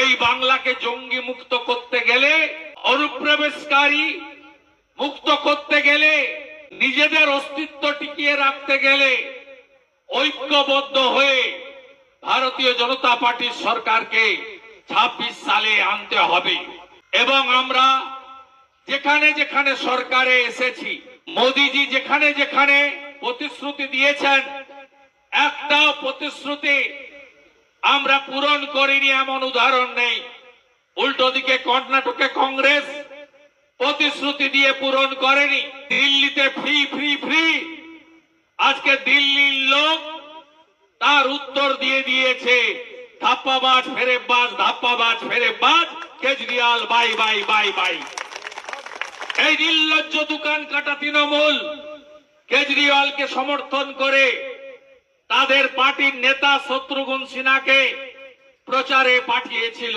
এই বাংলাকে জঙ্গি মুক্ত করতে গেলে, অনুপ্রবেশকারী মুক্ত করতে গেলে, নিজেদের অস্তিত্ব টিকিয়ে রাখতে গেলে ঐক্যবদ্ধ হয়ে ভারতীয় জনতা পার্টির সরকারকে 26 সালে আনতে হবে। এবং আমরা যেখানে যেখানে সরকারে এসেছি, মোদিজি যেখানে যেখানে প্রতিশ্রুতি দিয়েছেন, একটাও প্রতিশ্রুতি আমরা পূরণ করিনি এমন উদাহরণ নেই। উল্টো দিকে কর্ণাটকে কংগ্রেস প্রতিশ্রুতি দিয়ে পূরণ করেনি। দিল্লিতে ফ্রি ফ্রি ফ্রি, আজকে দিল্লির লোক তার উত্তর দিয়ে দিয়েছে ধাপ্পাবাজ ফেরেববাজ, ধাপ্পাবাজ ফেরেববাজ, Kejriwal bye bye bye bye. এই নির্লজ্জ দোকান কাটা তৃণমূল কেজরিওয়ালকে সমর্থন করে তাদের পার্টির নেতা শত্রুঘ্ন সিনহাকে প্রচারে পাঠিয়েছিল।